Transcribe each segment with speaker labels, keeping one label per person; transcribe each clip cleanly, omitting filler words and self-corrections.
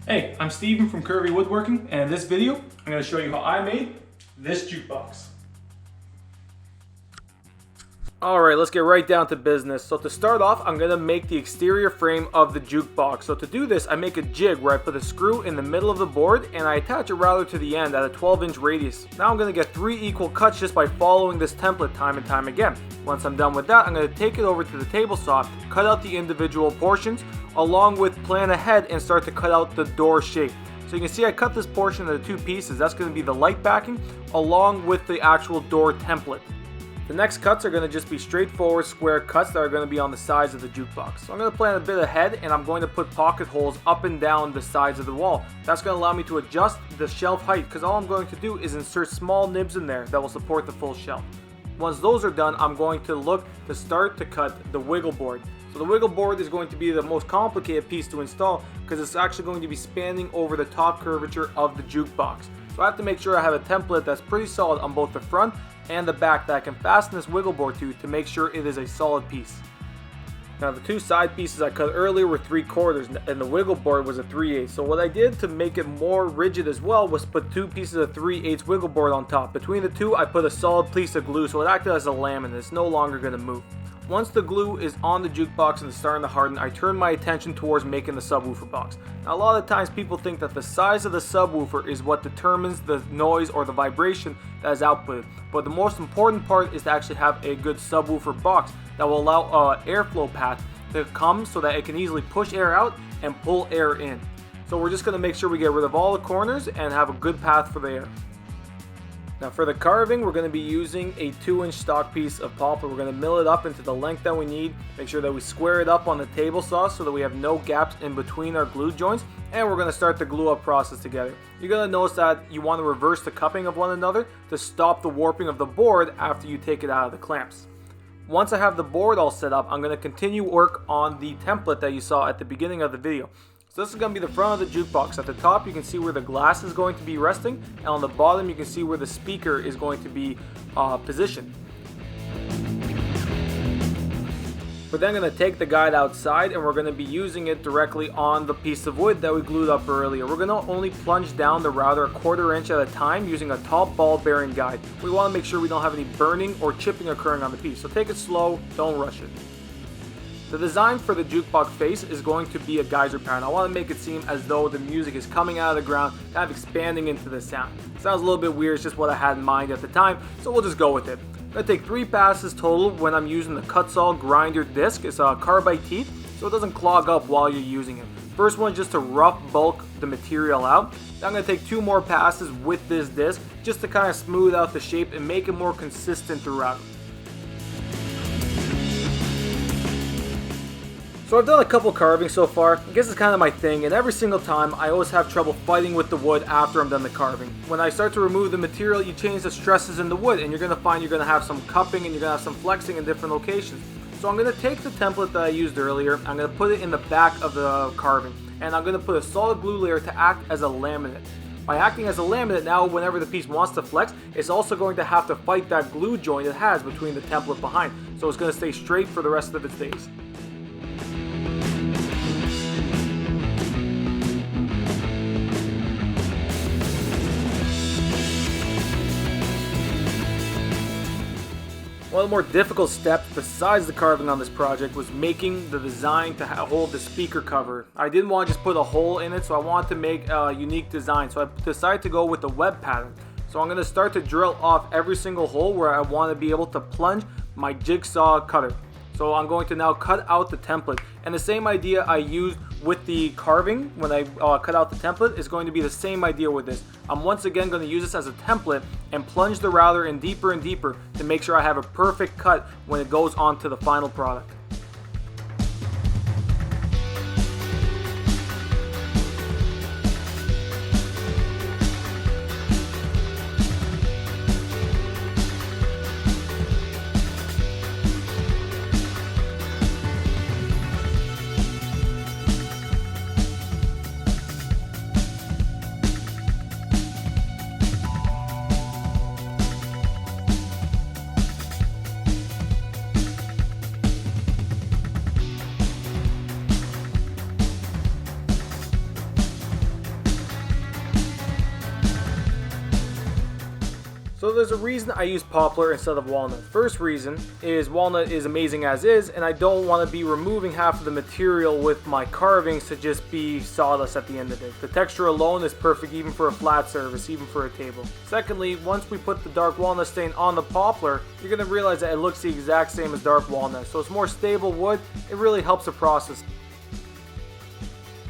Speaker 1: Hey, I'm Steven from Curvy Woodworking, and in this video, I'm going to show you how I made this jukebox.
Speaker 2: Alright, let's get right down to business. So to start off, I'm going to make the exterior frame of the jukebox. So to do this, I make a jig where I put a screw in the middle of the board and I attach a router to the end at a 12-inch radius. Now I'm going to get 3 equal cuts just by following this template time and time again. Once I'm done with that, I'm going to take it over to the table saw, cut out the individual portions, along with plan ahead and start to cut out the door shape. So you can see I cut this portion into 2 pieces. That's going to be the light backing along with the actual door template. The next cuts are going to just be straightforward square cuts that are going to be on the sides of the jukebox. So I'm going to plan a bit ahead and I'm going to put pocket holes up and down the sides of the wall. That's going to allow me to adjust the shelf height because all I'm going to do is insert small nibs in there that will support the full shelf. Once those are done, I'm going to look to start to cut the wiggle board. So the wiggle board is going to be the most complicated piece to install because it's actually going to be spanning over the top curvature of the jukebox. So I have to make sure I have a template that's pretty solid on both the front and the back that I can fasten this wiggle board to make sure it is a solid piece. Now the 2 side pieces I cut earlier were 3/4 and the wiggle board was a 3/8. So what I did to make it more rigid as well was put 2 pieces of 3/8 wiggle board on top. Between the 2 I put a solid piece of glue so it acted as a laminate. It's no longer going to move. Once the glue is on the jukebox and it's starting to harden, I turn my attention towards making the subwoofer box. Now a lot of times people think that the size of the subwoofer is what determines the noise or the vibration that is outputted. But the most important part is to actually have a good subwoofer box that will allow an airflow path to come so that it can easily push air out and pull air in. So we're just going to make sure we get rid of all the corners and have a good path for the air. Now for the carving, we're going to be using a 2-inch stock piece of pulp. We're going to mill it up into the length that we need. Make sure that we square it up on the table saw so that we have no gaps in between our glue joints. And we're going to start the glue up process together. You're going to notice that you want to reverse the cupping of one another to stop the warping of the board after you take it out of the clamps. Once I have the board all set up, I'm going to continue work on the template that you saw at the beginning of the video. So this is going to be the front of the jukebox. At the top you can see where the glass is going to be resting, and on the bottom you can see where the speaker is going to be positioned. We're then going to take the guide outside and we're going to be using it directly on the piece of wood that we glued up earlier. We're going to only plunge down the router a 1/4 inch at a time using a top ball bearing guide. We want to make sure we don't have any burning or chipping occurring on the piece, so take it slow, don't rush it. The design for the jukebox face is going to be a geyser pattern. I want to make it seem as though the music is coming out of the ground, kind of expanding into the sound. It sounds a little bit weird, it's just what I had in mind at the time, so we'll just go with it. I'm going to take 3 passes total when I'm using the cut-saw grinder disc. It's a carbide teeth, so it doesn't clog up while you're using it. First one just to rough bulk the material out. Then I'm going to take 2 more passes with this disc just to kind of smooth out the shape and make it more consistent throughout. So I've done a couple carvings so far. I guess it's kind of my thing, and every single time I always have trouble fighting with the wood after I'm done the carving. When I start to remove the material, you change the stresses in the wood and you're going to find you're going to have some cupping and you're going to have some flexing in different locations. So I'm going to take the template that I used earlier, I'm going to put it in the back of the carving, and I'm going to put a solid glue layer to act as a laminate. By acting as a laminate, now whenever the piece wants to flex, it's also going to have to fight that glue joint it has between the template behind. So it's going to stay straight for the rest of its days. One of the more difficult steps besides the carving on this project was making the design to hold the speaker cover. I didn't want to just put a hole in it, so I wanted to make a unique design. So I decided to go with the web pattern. So I'm going to start to drill off every single hole where I want to be able to plunge my jigsaw cutter. So I'm going to now cut out the template. And the same idea I used with the carving when I cut out the template is going to be the same idea with this. I'm once again going to use this as a template and plunge the router in deeper and deeper to make sure I have a perfect cut when it goes onto the final product. So there's a reason I use poplar instead of walnut. First reason is walnut is amazing as is, and I don't want to be removing half of the material with my carvings to just be sawdust at the end of it. The texture alone is perfect even for a flat surface, even for a table. Secondly, once we put the dark walnut stain on the poplar, you're going to realize that it looks the exact same as dark walnut. So it's more stable wood. It really helps the process.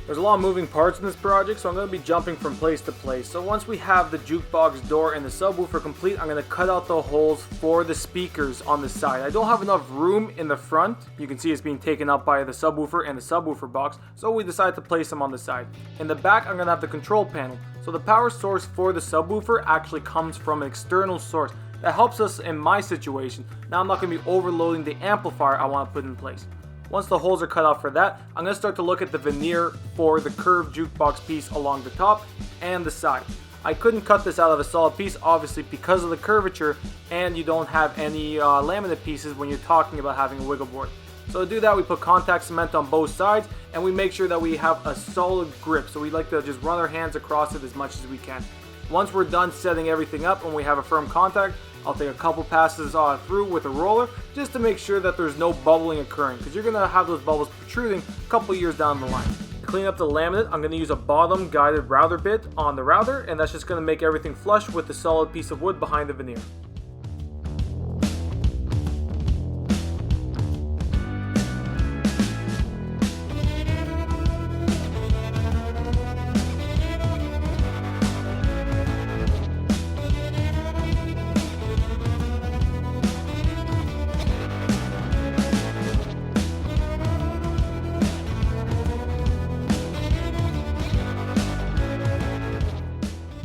Speaker 2: There's a lot of moving parts in this project, so I'm going to be jumping from place to place. So once we have the jukebox door and the subwoofer complete, I'm going to cut out the holes for the speakers on the side. I don't have enough room in the front. You can see it's being taken up by the subwoofer and the subwoofer box, so we decided to place them on the side. In the back, I'm going to have the control panel. So the power source for the subwoofer actually comes from an external source. That helps us in my situation. Now I'm not going to be overloading the amplifier I want to put in place. Once the holes are cut out for that, I'm going to start to look at the veneer for the curved jukebox piece along the top and the side. I couldn't cut this out of a solid piece, obviously, because of the curvature, and you don't have any laminate pieces when you're talking about having a wiggle board. So to do that, we put contact cement on both sides, and we make sure that we have a solid grip. So we like to just run our hands across it as much as we can. Once we're done setting everything up and we have a firm contact, I'll take a couple passes through with a roller just to make sure that there's no bubbling occurring, because you're going to have those bubbles protruding a couple years down the line. To clean up the laminate, I'm going to use a bottom guided router bit on the router, and that's just going to make everything flush with the solid piece of wood behind the veneer.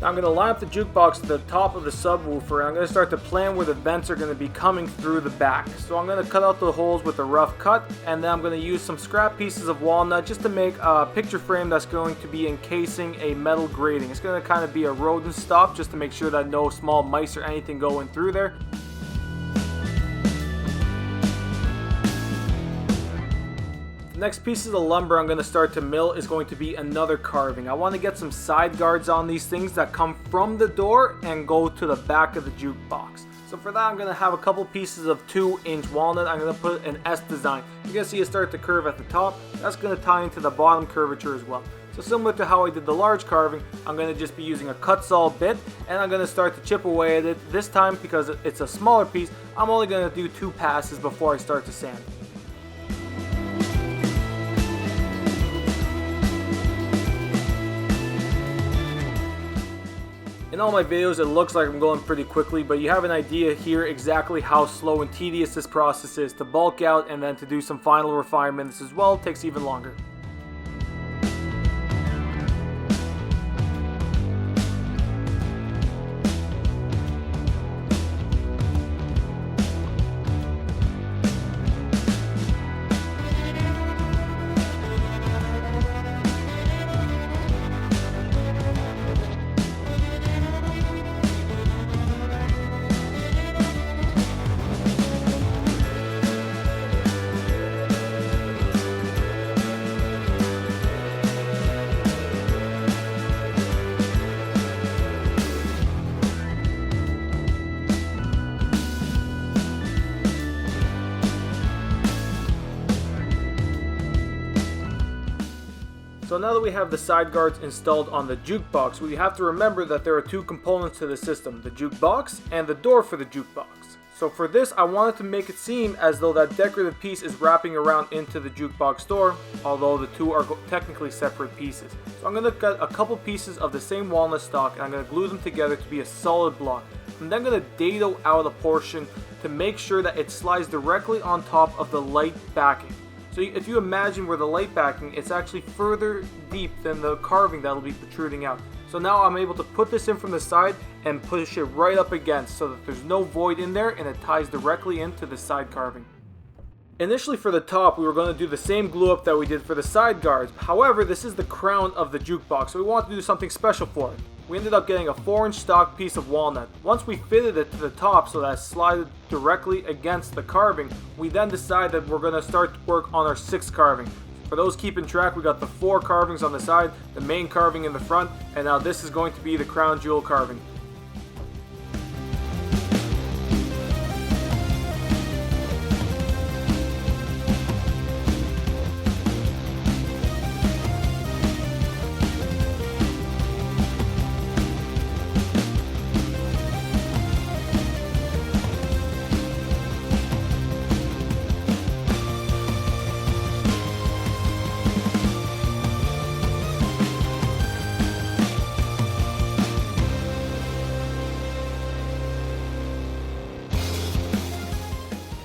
Speaker 2: Now I'm going to line up the jukebox to the top of the subwoofer, and I'm going to start to plan where the vents are going to be coming through the back. So I'm going to cut out the holes with a rough cut, and then I'm going to use some scrap pieces of walnut just to make a picture frame that's going to be encasing a metal grating. It's going to kind of be a rodent stop just to make sure that no small mice or anything going through there. Next piece of the lumber I'm going to start to mill is going to be another carving. I want to get some side guards on these things that come from the door and go to the back of the jukebox. So for that, I'm going to have a couple pieces of 2-inch walnut. I'm going to put an S design. You're going to see it start to curve at the top. That's going to tie into the bottom curvature as well. So similar to how I did the large carving, I'm going to just be using a cut saw bit, and I'm going to start to chip away at it. This time, because it's a smaller piece, I'm only going to do 2 passes before I start to sand. In all my videos, it looks like I'm going pretty quickly, but you have an idea here exactly how slow and tedious this process is. To bulk out and then to do some final refinements as well takes even longer. So now that we have the side guards installed on the jukebox, we have to remember that there are 2 components to the system, the jukebox and the door for the jukebox. So for this, I wanted to make it seem as though that decorative piece is wrapping around into the jukebox door, although the 2 are technically separate pieces. So I'm going to cut a couple pieces of the same walnut stock, and I'm going to glue them together to be a solid block. I'm then going to dado out a portion to make sure that it slides directly on top of the light backing. So if you imagine where the light backing, it's actually further deep than the carving that'll be protruding out. So now I'm able to put this in from the side and push it right up against so that there's no void in there and it ties directly into the side carving. Initially for the top, we were going to do the same glue up that we did for the side guards. However, this is the crown of the jukebox, so we wanted to do something special for it. We ended up getting a 4-inch stock piece of walnut. Once we fitted it to the top so that it slided directly against the carving, we then decided that we're going to start work on our 6th carving. For those keeping track, we got the 4 carvings on the side, the main carving in the front, and now this is going to be the crown jewel carving.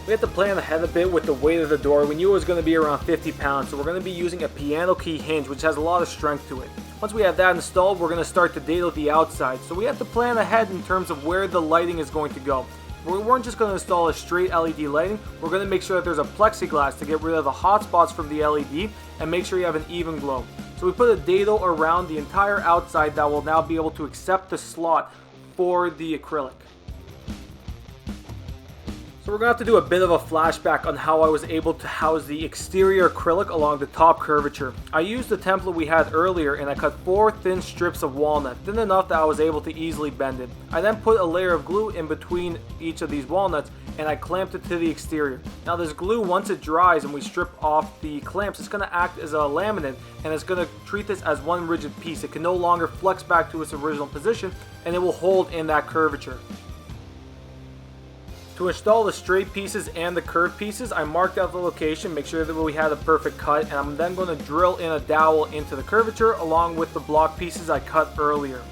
Speaker 2: We had to plan ahead a bit with the weight of the door. We knew it was going to be around 50 pounds, so we're going to be using a piano key hinge, which has a lot of strength to it. Once we have that installed, we're going to start to dado the outside. So we have to plan ahead in terms of where the lighting is going to go. We weren't just going to install a straight LED lighting, we're going to make sure that there's a plexiglass to get rid of the hot spots from the LED and make sure you have an even glow. So we put a dado around the entire outside that will now be able to accept the slot for the acrylic. So we're going to have to do a bit of a flashback on how I was able to house the exterior acrylic along the top curvature. I used the template we had earlier and I cut 4 thin strips of walnut, thin enough that I was able to easily bend it. I then put a layer of glue in between each of these walnuts and I clamped it to the exterior. Now this glue, once it dries and we strip off the clamps, it's going to act as a laminate and it's going to treat this as one rigid piece. It can no longer flex back to its original position and it will hold in that curvature. To install the straight pieces and the curved pieces, I marked out the location, make sure that we had a perfect cut, and I'm then going to drill in a dowel into the curvature along with the block pieces I cut earlier.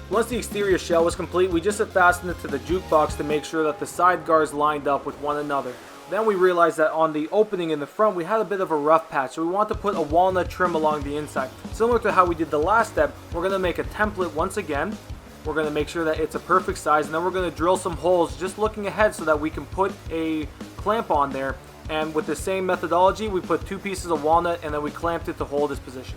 Speaker 2: Once the exterior shell was complete, we just fastened it to the jukebox to make sure that the side guards lined up with one another. Then we realized that on the opening in the front we had a bit of a rough patch, so we want to put a walnut trim along the inside. Similar to how we did the last step, we're going to make a template once again. We're going to make sure that it's a perfect size, and then we're going to drill some holes just looking ahead so that we can put a clamp on there. And with the same methodology, we put 2 pieces of walnut and then we clamped it to hold its position.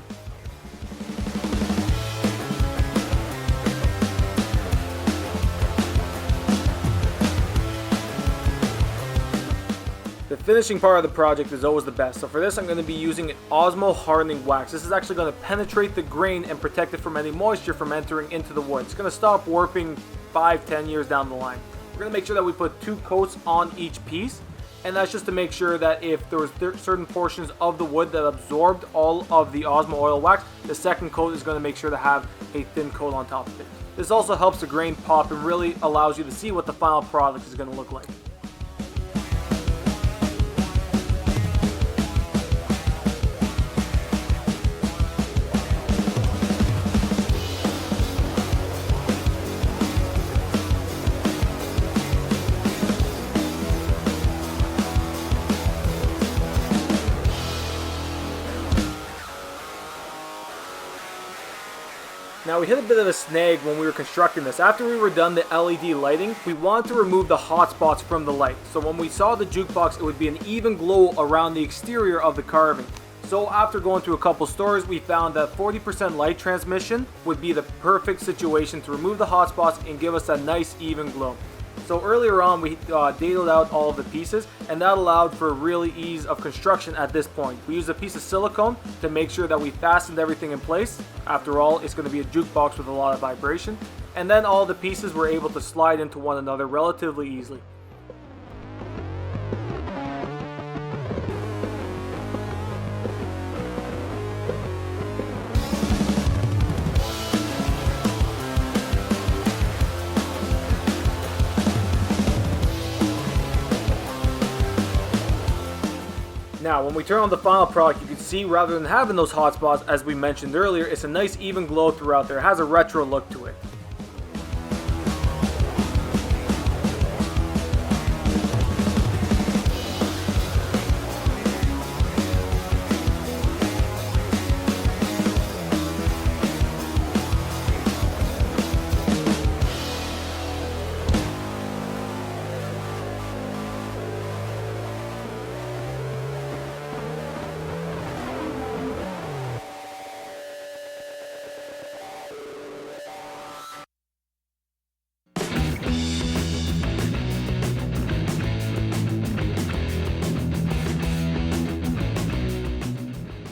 Speaker 2: The finishing part of the project is always the best, so for this I'm going to be using an Osmo hardening wax. This is actually going to penetrate the grain and protect it from any moisture from entering into the wood. It's going to stop warping 5-10 years down the line. We're going to make sure that we put 2 coats on each piece, and that's just to make sure that if there was certain portions of the wood that absorbed all of the Osmo oil wax, the second coat is going to make sure to have a thin coat on top of it. This also helps the grain pop and really allows you to see what the final product is going to look like. Now we hit a bit of a snag when we were constructing this. After we were done the LED lighting, we wanted to remove the hot spots from the light. So when we saw the jukebox, it would be an even glow around the exterior of the carving. So after going to a couple stores, we found that 40% light transmission would be the perfect situation to remove the hot spots and give us a nice even glow. So earlier on we dadoed out all of the pieces, and that allowed for really ease of construction at this point. We used a piece of silicone to make sure that we fastened everything in place. After all, it's going to be a jukebox with a lot of vibration. And then all the pieces were able to slide into one another relatively easily. Now, when we turn on the final product, you can see rather than having those hot spots, as we mentioned earlier, it's a nice even glow throughout there. It has a retro look to it.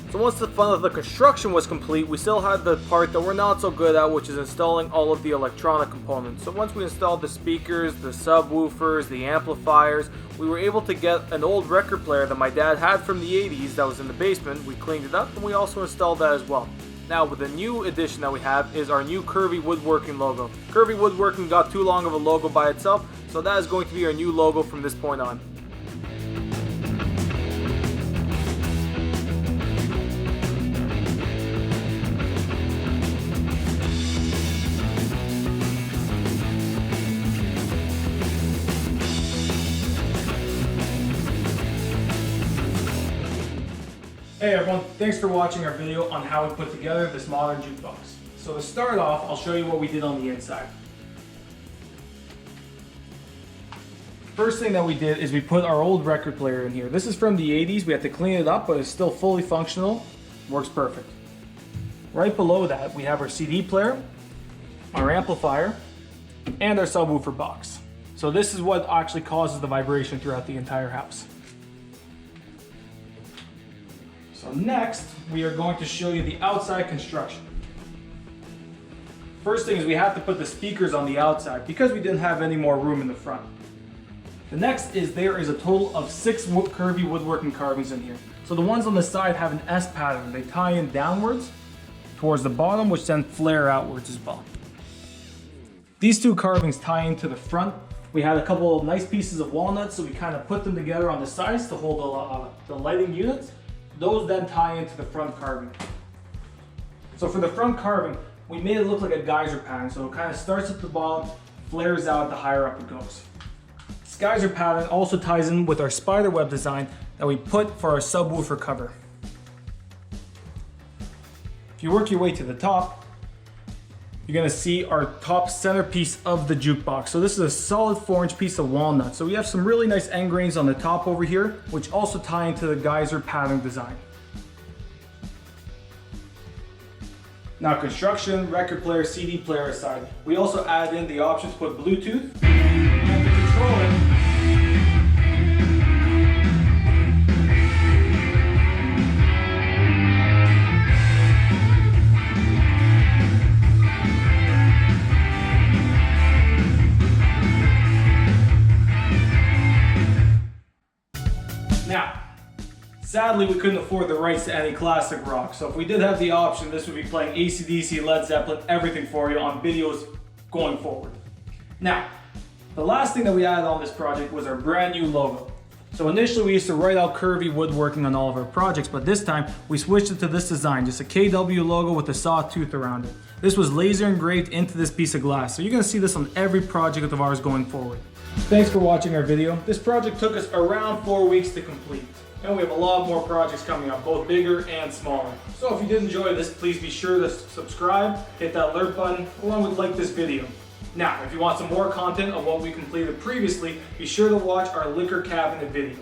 Speaker 2: So once the fun of the construction was complete, we still had the part that we're not so good at, which is installing all of the electronic components. So once we installed the speakers, the subwoofers, the amplifiers, we were able to get an old record player that my dad had from the 80s that was in the basement. We cleaned it up and we also installed that as well. Now, with the new addition that we have is our new Curvy Woodworking logo. Curvy Woodworking got too long of a logo by itself, so that is going to be our new logo from this point on.
Speaker 1: Hey everyone, thanks for watching our video on how we put together this modern jukebox. So to start off, I'll show you what we did on the inside. First thing that we did is we put our old record player in here. This is from the 80s. We had to clean it up, but it's still fully functional. Works perfect. Right below that, we have our CD player, our amplifier, and our subwoofer box. So this is what actually causes the vibration throughout the entire house. So next, we are going to show you the outside construction. First thing is we have to put the speakers on the outside because we didn't have any more room in the front. The next is there is a total of 6 curvy woodworking carvings in here. So the ones on the side have an S pattern. They tie in downwards towards the bottom, which then flare outwards as well. These 2 carvings tie into the front. We had a couple of nice pieces of walnut, so we kind of put them together on the sides to hold the lighting units. Those then tie into the front carving. So for the front carving, we made it look like a geyser pattern. So it kind of starts at the bottom, flares out the higher up it goes. This geyser pattern also ties in with our spider web design that we put for our subwoofer cover. If you work your way to the top, you're gonna see our top centerpiece of the jukebox. So this is a solid 4-inch piece of walnut. So we have some really nice end grains on the top over here, which also tie into the geyser pattern design. Now construction, record player, CD player aside, we also add in the option to put Bluetooth and to control it. Now, sadly we couldn't afford the rights to any classic rock, so if we did have the option, this would be playing AC/DC, Led Zeppelin, everything for you on videos going forward. Now, the last thing that we added on this project was our brand new logo. So initially we used to write out curvy woodworking on all of our projects, but this time we switched it to this design, just a KW logo with a sawtooth around it. This was laser engraved into this piece of glass, so you're gonna see this on every project of ours going forward. Thanks for watching our video. This project took us around 4 weeks to complete. And we have a lot more projects coming up, both bigger and smaller. So if you did enjoy this, please be sure to subscribe, hit that alert button, along with like this video. Now, if you want some more content of what we completed previously, be sure to watch our liquor cabinet video.